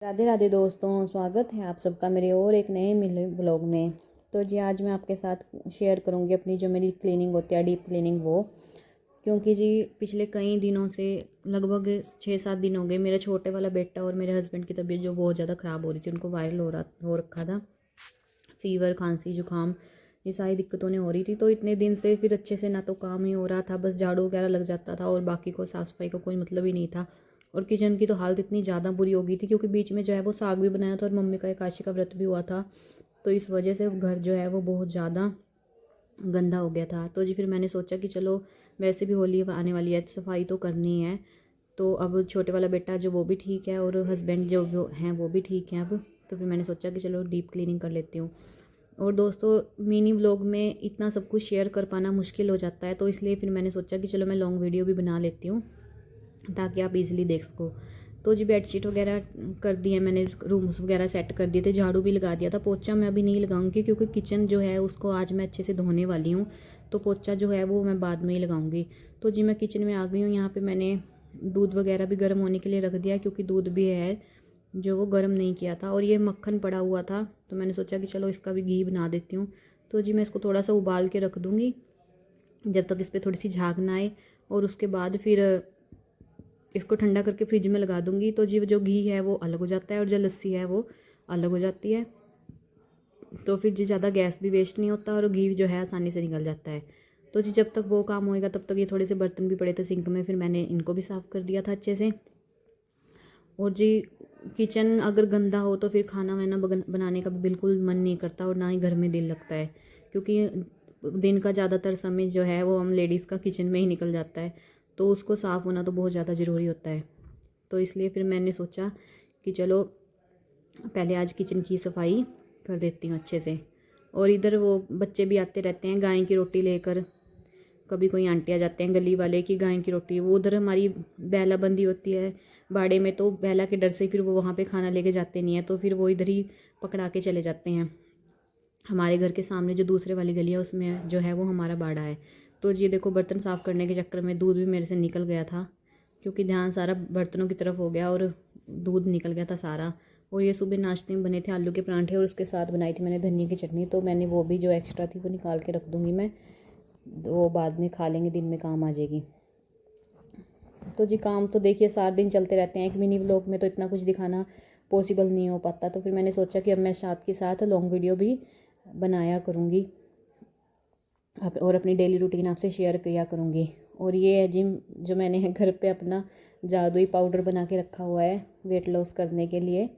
राधे राधे दोस्तों, स्वागत है आप सबका मेरे और एक नए मिले ब्लॉग में। तो जी आज मैं आपके साथ शेयर करूंगी अपनी जो मेरी क्लीनिंग होती है, डीप क्लीनिंग वो। क्योंकि जी पिछले कई दिनों से लगभग 6-7 दिन हो गए मेरा छोटे वाला बेटा और मेरे हस्बैंड की तबीयत जो बहुत ज़्यादा ख़राब हो रही थी। उनको वायरल हो रखा था, फ़ीवर, खांसी, जुकाम, ये सारी दिक्कतों ने हो रही थी। तो इतने दिन से फिर अच्छे से ना तो काम ही हो रहा था, बस झाड़ू वगैरह लग जाता था और बाकी को साफ़ सफाई का कोई मतलब ही नहीं था। और किचन की तो हालत इतनी ज़्यादा बुरी हो गई थी क्योंकि बीच में जो है वो साग भी बनाया था और मम्मी का एकादशी का व्रत भी हुआ था। तो इस वजह से घर जो है वो बहुत ज़्यादा गंदा हो गया था। तो जी फिर मैंने सोचा कि चलो वैसे भी होली आने वाली है, सफाई तो करनी है। तो अब छोटे वाला बेटा जो वो भी ठीक है और हस्बैंड जो हैं वो भी ठीक हैं अब। तो फिर मैंने सोचा कि चलो डीप क्लीनिंग कर लेती हूँ। और दोस्तों मिनी व्लॉग में इतना सब कुछ शेयर कर पाना मुश्किल हो जाता है, तो इसलिए फिर मैंने सोचा कि चलो मैं लॉन्ग वीडियो भी बना लेती हूँ ताकि आप इजीली देख सको। तो जी बेडशीट वगैरह कर दी है मैंने, रूम्स वगैरह सेट कर दिए थे, झाड़ू भी लगा दिया था। पोछा मैं अभी नहीं लगाऊंगी क्योंकि किचन जो है उसको आज मैं अच्छे से धोने वाली हूँ। तो पोछा जो है वो मैं बाद में ही लगाऊंगी। तो जी मैं किचन में आ गई हूँ। यहाँ पे मैंने दूध वगैरह भी गर्म होने के लिए रख दिया क्योंकि दूध भी है जो वो गर्म नहीं किया था और ये मक्खन पड़ा हुआ था। तो मैंने सोचा कि चलो इसका भी घी बना देती हूँ। तो जी मैं इसको थोड़ा सा उबाल के रख दूँगी जब तक इस पर थोड़ी सी झाग ना आए, और उसके बाद फिर इसको ठंडा करके फ्रिज में लगा दूंगी। तो जी जो घी है वो अलग हो जाता है और जो लस्सी है वो अलग हो जाती है। तो फिर जी ज़्यादा गैस भी वेस्ट नहीं होता और घी जो है आसानी से निकल जाता है। तो जी जब तक वो काम होएगा तब तक ये थोड़े से बर्तन भी पड़े थे सिंक में, फिर मैंने इनको भी साफ़ कर दिया था अच्छे से। और जी किचन अगर गंदा हो तो फिर खाना वाना बनाने का भी बिल्कुल मन नहीं करता और ना ही घर में दिल लगता है, क्योंकि दिन का ज़्यादातर समय जो है वो हम लेडीज़ का किचन में ही निकल जाता है। तो उसको साफ़ होना तो बहुत ज़्यादा ज़रूरी होता है। तो इसलिए फिर मैंने सोचा कि चलो पहले आज किचन की सफाई कर देती हूँ अच्छे से। और इधर वो बच्चे भी आते रहते हैं गाय की रोटी लेकर। कभी कोई आंटी आ जाते हैं गली वाले की गाय की रोटी, वो उधर हमारी बैला बंदी होती है बाड़े में, तो बैला के डर से फिर वो वहाँ पे खाना लेके जाते नहीं है, तो फिर वो इधर ही पकड़ा के चले जाते हैं। हमारे घर के सामने जो दूसरे वाली गली है उसमें जो है वो हमारा बाड़ा है। तो ये देखो बर्तन साफ़ करने के चक्कर में दूध भी मेरे से निकल गया था क्योंकि ध्यान सारा बर्तनों की तरफ हो गया और दूध निकल गया था सारा। और ये सुबह नाश्ते में बने थे आलू के परांठे और उसके साथ बनाई थी मैंने धनिया की चटनी। तो मैंने वो भी जो एक्स्ट्रा थी वो निकाल के रख दूँगी मैं, वो बाद में खा लेंगे, दिन में काम आ जाएगी। तो जी काम तो देखिए सारे दिन चलते रहते हैं, एक मिनी व्लॉग में तो इतना कुछ दिखाना पॉसिबल नहीं हो पाता। तो फिर मैंने सोचा कि अब मैं साथ के साथ लॉन्ग वीडियो भी बनाया करूँगी और अपनी डेली रूटीन आपसे शेयर किया करूँगी। और ये है जिम जो मैंने घर पे अपना जादुई पाउडर बना के रखा हुआ है वेट लॉस करने के लिए,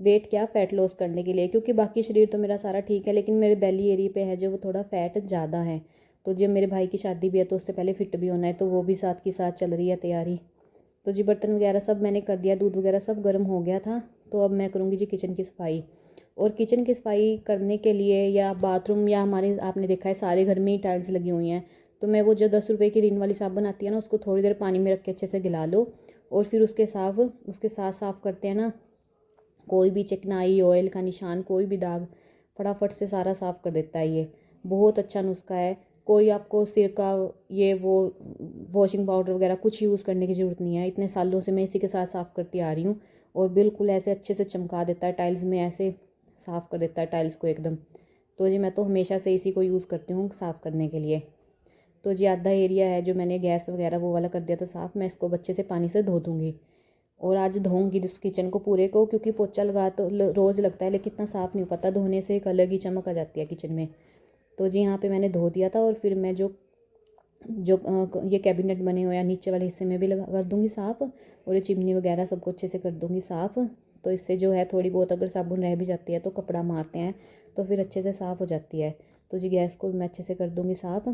वेट क्या फैट लॉस करने के लिए, क्योंकि बाकी शरीर तो मेरा सारा ठीक है लेकिन मेरे बेली एरिया पे है जो वो थोड़ा फैट ज़्यादा है। तो जब मेरे भाई की शादी भी है तो उससे पहले फिट भी होना है, तो वो भी साथ के साथ चल रही है तैयारी। तो जी बर्तन वगैरह सब मैंने कर दिया, दूध वगैरह सब गर्म हो गया था। तो अब मैं करूँगी जी किचन की सफाई। और किचन की सफाई करने के लिए या बाथरूम या हमारे आपने देखा है सारे घर में ही टाइल्स लगी हुई हैं, तो मैं वो जो 10 रुपये की रिन वाली साबुन आती है ना उसको थोड़ी देर पानी में रख के अच्छे से गिला लो और फिर उसके साथ साफ़ करते हैं ना, कोई भी चिकनाई, ऑयल का निशान, कोई भी दाग फटाफट से सारा साफ़ कर देता है। ये बहुत अच्छा नुस्खा है। कोई आपको सिर का ये वो वॉशिंग पाउडर वगैरह कुछ यूज़ करने की ज़रूरत नहीं है। इतने सालों से मैं इसी के साथ साफ़ करती आ रही हूँ और बिल्कुल ऐसे अच्छे से चमका देता है टाइल्स में, ऐसे साफ़ कर देता है टाइल्स को एकदम। तो जी मैं तो हमेशा से इसी को यूज़ करती हूँ साफ़ करने के लिए। तो जी आधा एरिया है जो मैंने गैस वगैरह वो वाला कर दिया था साफ़, मैं इसको बच्चे से पानी से धो दूँगी। और आज धोऊंगी इस किचन को पूरे को, क्योंकि पोछा लगा तो रोज़ लगता है लेकिन इतना साफ़ नहीं हो पाता, धोने से एक अलग ही चमक आ जाती है किचन में। तो जी यहाँ पे मैंने धो दिया था और फिर मैं जो जो ये कैबिनेट बने हुए हैं नीचे वाले हिस्से में भी लगा कर दूँगी साफ़, और ये चिमनी वगैरह सबको अच्छे से कर दूँगी साफ़। तो इससे जो है थोड़ी बहुत अगर साबुन रह भी जाती है तो कपड़ा मारते हैं तो फिर अच्छे से साफ़ हो जाती है। तो जी गैस को भी मैं अच्छे से कर दूँगी साफ़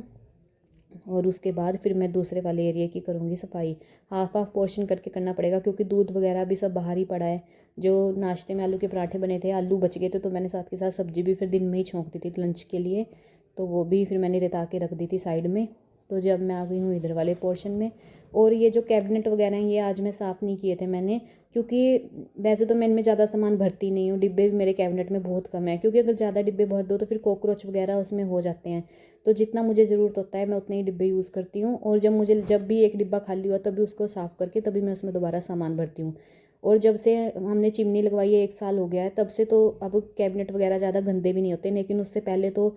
और उसके बाद फिर मैं दूसरे वाले एरिया की करूँगी सफाई। हाफ हाफ पोर्शन करके करना पड़ेगा क्योंकि दूध वगैरह भी सब बाहर ही पड़ा है। जो नाश्ते में आलू के पराठे बने थे, आलू बच गए थे तो मैंने साथ के साथ सब्ज़ी भी फिर दिन में ही छोंक दी थी लंच के लिए, तो वो भी फिर मैंने रिता के रख दी थी साइड में। तो जब मैं आ गई हूँ इधर वाले पोर्शन में, और ये जो कैबिनेट वगैरह हैं ये आज मैं साफ़ नहीं किए थे मैंने, क्योंकि वैसे तो मैं इनमें ज़्यादा सामान भरती नहीं हूँ, डिब्बे भी मेरे कैबिनेट में बहुत कम है, क्योंकि अगर ज़्यादा डिब्बे भर दो तो फिर कॉकरोच वगैरह उसमें हो जाते हैं। तो जितना मुझे ज़रूरत होता है मैं उतने ही डिब्बे यूज़ करती हूँ, और जब भी एक डिब्बा खाली हुआ तभी उसको साफ़ करके तभी मैं उसमें दोबारा सामान भरती हूँ। और जब से हमने चिमनी लगवाई है 1 साल हो गया है, तब से तो अब कैबिनेट वगैरह ज़्यादा गंदे भी नहीं होते, लेकिन उससे पहले तो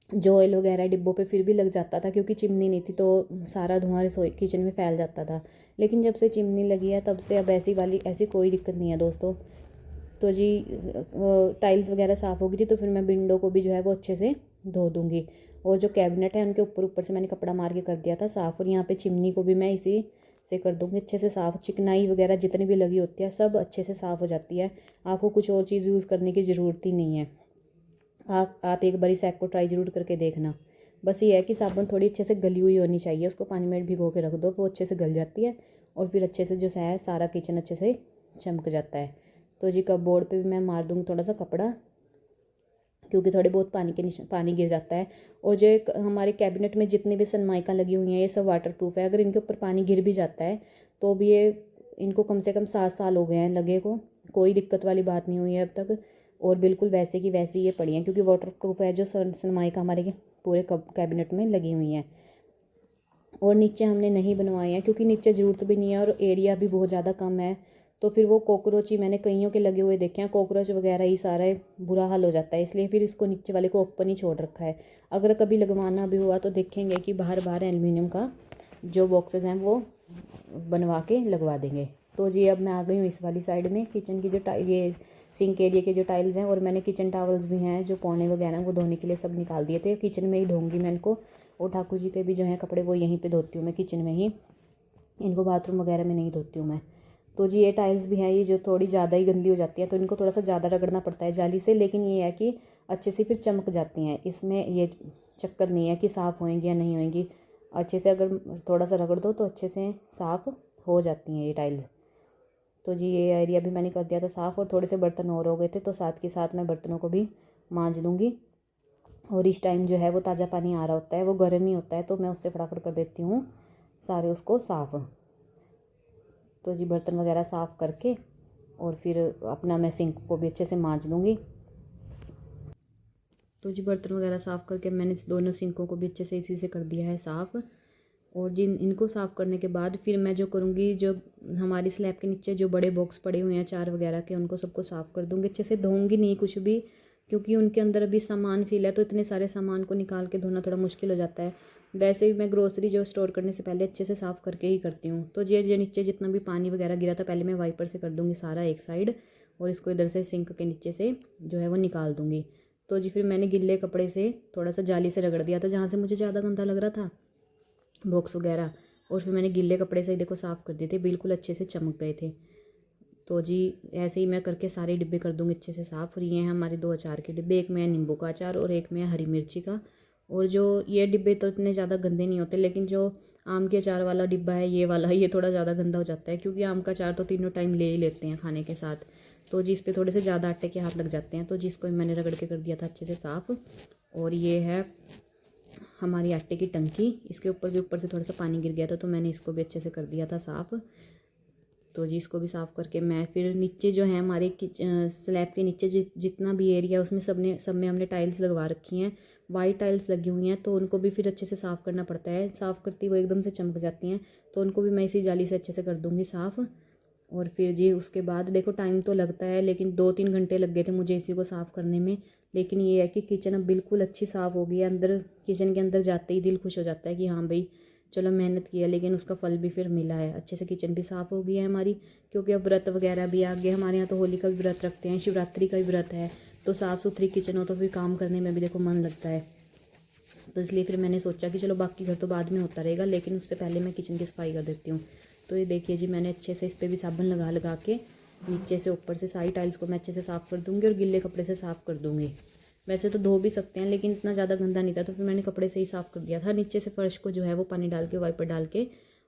जो ऑयल वगैरह डिब्बों पे फिर भी लग जाता था, क्योंकि चिमनी नहीं थी तो सारा धुआं रसोई किचन में फैल जाता था। लेकिन जब से चिमनी लगी है तब से अब ऐसी कोई दिक्कत नहीं है दोस्तों। तो जी टाइल्स वगैरह साफ़ हो गई थी, तो फिर मैं विंडो को भी जो है वो अच्छे से धो दूँगी। और जो कैबिनेट है उनके ऊपर ऊपर से मैंने कपड़ा मार के कर दिया था साफ़, और यहाँ पे चिमनी को भी मैं इसी से कर दूँगी अच्छे से साफ़। चिकनाई वगैरह जितनी भी लगी होती है सब अच्छे से साफ़ हो जाती है, आपको कुछ और चीज़ यूज़ करने की ज़रूरत ही नहीं है। आप एक बार इस हैक को ट्राई ज़रूर करके देखना। बस ये है कि साबुन थोड़ी अच्छे से गली हुई होनी चाहिए, उसको पानी में भिगो के रख दो, वो अच्छे से गल जाती है और फिर अच्छे से जो है सारा किचन अच्छे से चमक जाता है। तो जी कपबोर्ड पे भी मैं मार दूँगी थोड़ा सा कपड़ा, क्योंकि थोड़े बहुत पानी गिर जाता है। और जो एक हमारे कैबिनेट में जितनी भी सनमाइका लगी हुई हैं ये सब वाटर प्रूफ है, अगर इनके ऊपर पानी गिर भी जाता है तो भी ये इनको कम से कम 7 साल हो गए हैं लगे को, कोई दिक्कत वाली बात नहीं हुई है अब तक। और बिल्कुल वैसे की वैसी ये पड़ी हैं, क्योंकि वाटर प्रूफ है जो सनमाइका हमारे पूरे कैबिनेट में लगी हुई हैं। और नीचे हमने नहीं बनवाए हैं क्योंकि नीचे ज़रूरत भी नहीं है और एरिया भी बहुत ज़्यादा कम है। तो फिर वो कॉकरोच ही मैंने कईयों के लगे हुए देखे हैं, कॉकरोच वगैरह ही सारा बुरा हाल हो जाता है, इसलिए फिर इसको नीचे वाले को ओपन ही छोड़ रखा है। अगर कभी लगवाना भी हुआ तो देखेंगे कि बाहर बाहर एल्युमिनियम का जो बॉक्सेस हैं वो बनवा के लगवा देंगे। तो जी अब मैं आ गई हूँ इस वाली साइड में, किचन की जो ये सिंक एरिया के जो टाइल्स हैं, और मैंने किचन टावल्स भी हैं जो पौने वगैरह वो धोने के लिए सब निकाल दिए थे। किचन में ही धोऊंगी मैं इनको, और ठाकुर जी के भी जो हैं कपड़े वो यहीं पे धोती हूँ मैं किचन में ही, इनको बाथरूम वगैरह में नहीं धोती हूँ मैं। तो जी ये टाइल्स भी हैं, ये जो थोड़ी ज़्यादा ही गंदी हो जाती है तो इनको थोड़ा सा ज़्यादा रगड़ना पड़ता है जाली से, लेकिन ये है कि अच्छे से फिर चमक जाती हैं। इसमें ये चक्कर नहीं है कि साफ़ होएंगी या नहीं होएंगी, अच्छे से अगर थोड़ा सा रगड़ दो तो अच्छे से साफ़ हो जाती हैं ये टाइल्स। तो जी ये एरिया भी मैंने कर दिया था साफ़, और थोड़े से बर्तन और हो गए थे तो साथ के साथ मैं बर्तनों को भी मांज दूँगी। और इस टाइम जो है वो ताज़ा पानी आ रहा होता है, वो गर्म ही होता है, तो मैं उससे फटाफट कर देती हूँ सारे उसको साफ़। तो जी बर्तन वगैरह साफ़ करके और फिर अपना मैं सिंक को भी अच्छे से मांज दूँगी। तो जी बर्तन वगैरह साफ़ करके मैंने दोनों सिंकों को भी अच्छे से इसी से कर दिया है साफ़। और जिन इनको साफ़ करने के बाद फिर मैं जो करूँगी, जो हमारी स्लैब के नीचे जो बड़े बॉक्स पड़े हुए हैं चार वगैरह के, उनको सबको साफ़ कर दूँगी अच्छे से। धोऊंगी नहीं कुछ भी, क्योंकि उनके अंदर अभी सामान फिल है, तो इतने सारे सामान को निकाल के धोना थोड़ा मुश्किल हो जाता है। वैसे भी मैं ग्रोसरी जो स्टोर करने से पहले अच्छे से साफ़ करके ही करती हूँ। तो ये नीचे जितना भी पानी वगैरह गिरा था पहले मैं वाइपर से कर दूँगी सारा एक साइड, और इसको इधर से सिंक के नीचे से जो है वो निकाल दूँगी। तो जी फिर मैंने गिल्ले कपड़े से थोड़ा सा जाली से रगड़ दिया था जहाँ से मुझे ज़्यादा गंदा लग रहा था बॉक्स वगैरह, और फिर मैंने गिल्ले कपड़े से ही देखो साफ़ कर दिए थे, बिल्कुल अच्छे से चमक गए थे। तो जी ऐसे ही मैं करके सारे डिब्बे कर दूँगी अच्छे से साफ़। और ये हैं हमारे 2 अचार के डिब्बे, एक में है नींबू का अचार और एक में है हरी मिर्ची का। और जो ये डिब्बे तो इतने ज़्यादा गंदे नहीं होते, लेकिन जो आम के अचार वाला डिब्बा है ये वाला, ये थोड़ा ज़्यादा गंदा हो जाता है, क्योंकि आम का अचार तो तीनों टाइम ले ही लेते हैं खाने के साथ। तो जी इस पर थोड़े से ज़्यादा आटे के हाथ लग जाते हैं, तो जिसको मैंने रगड़ के कर दिया था अच्छे से साफ़। और ये है हमारी आटे की टंकी, इसके ऊपर भी ऊपर से थोड़ा सा पानी गिर गया था तो मैंने इसको भी अच्छे से कर दिया था साफ़। तो जी इसको भी साफ़ करके मैं फिर नीचे जो है हमारे स्लैब के नीचे जितना भी एरिया उसमें सब में हमने टाइल्स लगवा रखी हैं, वाइट टाइल्स लगी हुई हैं, तो उनको भी फिर अच्छे से साफ़ करना पड़ता है। साफ़ करती वो एकदम से चमक जाती हैं, तो उनको भी मैं इसी जाली से अच्छे से कर दूँगी साफ़। और फिर जी उसके बाद देखो टाइम तो लगता है, लेकिन 2-3 घंटे लग गए थे मुझे इसी को साफ़ करने में। लेकिन ये है कि किचन अब बिल्कुल अच्छी साफ़ हो गई है, अंदर किचन के अंदर जाते ही दिल खुश हो जाता है कि हाँ भाई चलो मेहनत की है, लेकिन उसका फल भी फिर मिला है। अच्छे से किचन भी साफ़ हो गई है हमारी, क्योंकि अब व्रत वगैरह भी आ गए हमारे यहाँ, तो होली का भी व्रत रखते हैं, शिवरात्रि का भी व्रत है, तो साफ़ सुथरी किचन हो तो फिर काम करने में भी देखो मन लगता है। तो इसलिए फिर मैंने सोचा कि चलो बाकी घर तो बाद में होता रहेगा, लेकिन उससे पहले मैं किचन की सफाई कर देती हूँ। तो ये देखिए जी मैंने अच्छे से इस पर भी साबुन लगा लगा के नीचे से ऊपर से सारी टाइल्स को मैं अच्छे से साफ़ कर दूँगी और गिल्ले कपड़े से साफ़ कर दूँगी। वैसे तो धो भी सकते हैं, लेकिन इतना ज़्यादा गंदा नहीं था तो फिर मैंने कपड़े से ही साफ़ कर दिया था। नीचे से फर्श को जो है वो पानी डाल के वाइपर डाल के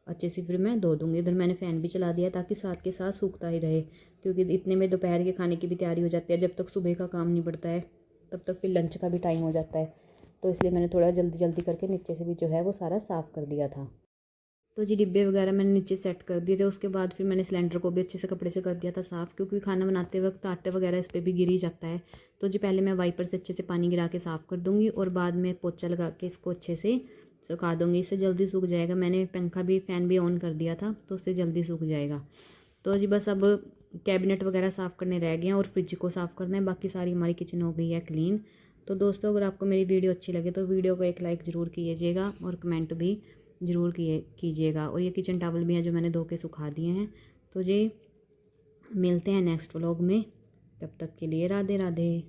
अच्छे से फिर मैं धो दूँगी। इधर मैंने फ़ैन भी चला दिया ताकि साथ के साथ सूखता ही रहे, क्योंकि इतने में दोपहर के खाने की भी तैयारी हो जाती है। जब तक सुबह का काम नहीं बढ़ता है तब तक फिर लंच का भी टाइम हो जाता है, तो इसलिए मैंने थोड़ा जल्दी जल्दी करके नीचे से भी जो है वो सारा साफ़ कर दिया था। तो जी डिब्बे वगैरह मैंने नीचे सेट कर दिए थे। उसके बाद फिर मैंने सिलेंडर को भी अच्छे से कपड़े से कर दिया था साफ़, क्योंकि खाना बनाते वक्त आटे वगैरह इस पर भी गिर ही जाता है। तो जी पहले मैं वाइपर से अच्छे से पानी गिरा के साफ़ कर दूँगी और बाद में पोछा लगा के इसको अच्छे से सुखा दूँगी। इससे जल्दी सूख जाएगा। मैंने पंखा भी फ़ैन भी ऑन कर दिया था तो उससे जल्दी सूख जाएगा। तो जी बस अब कैबिनेट वगैरह साफ़ करने रह गए हैं और फ्रिज को साफ़ करना है, बाकी सारी हमारी किचन हो गई है क्लीन। तो दोस्तों अगर आपको मेरी वीडियो अच्छी लगे तो वीडियो को एक लाइक ज़रूर कीजिएगा और कमेंट भी ज़रूर कीजिएगा। और ये किचन टॉवल भी हैं जो मैंने धो के सुखा दिए हैं। तो जी मिलते हैं नेक्स्ट व्लॉग में, तब तक के लिए राधे राधे।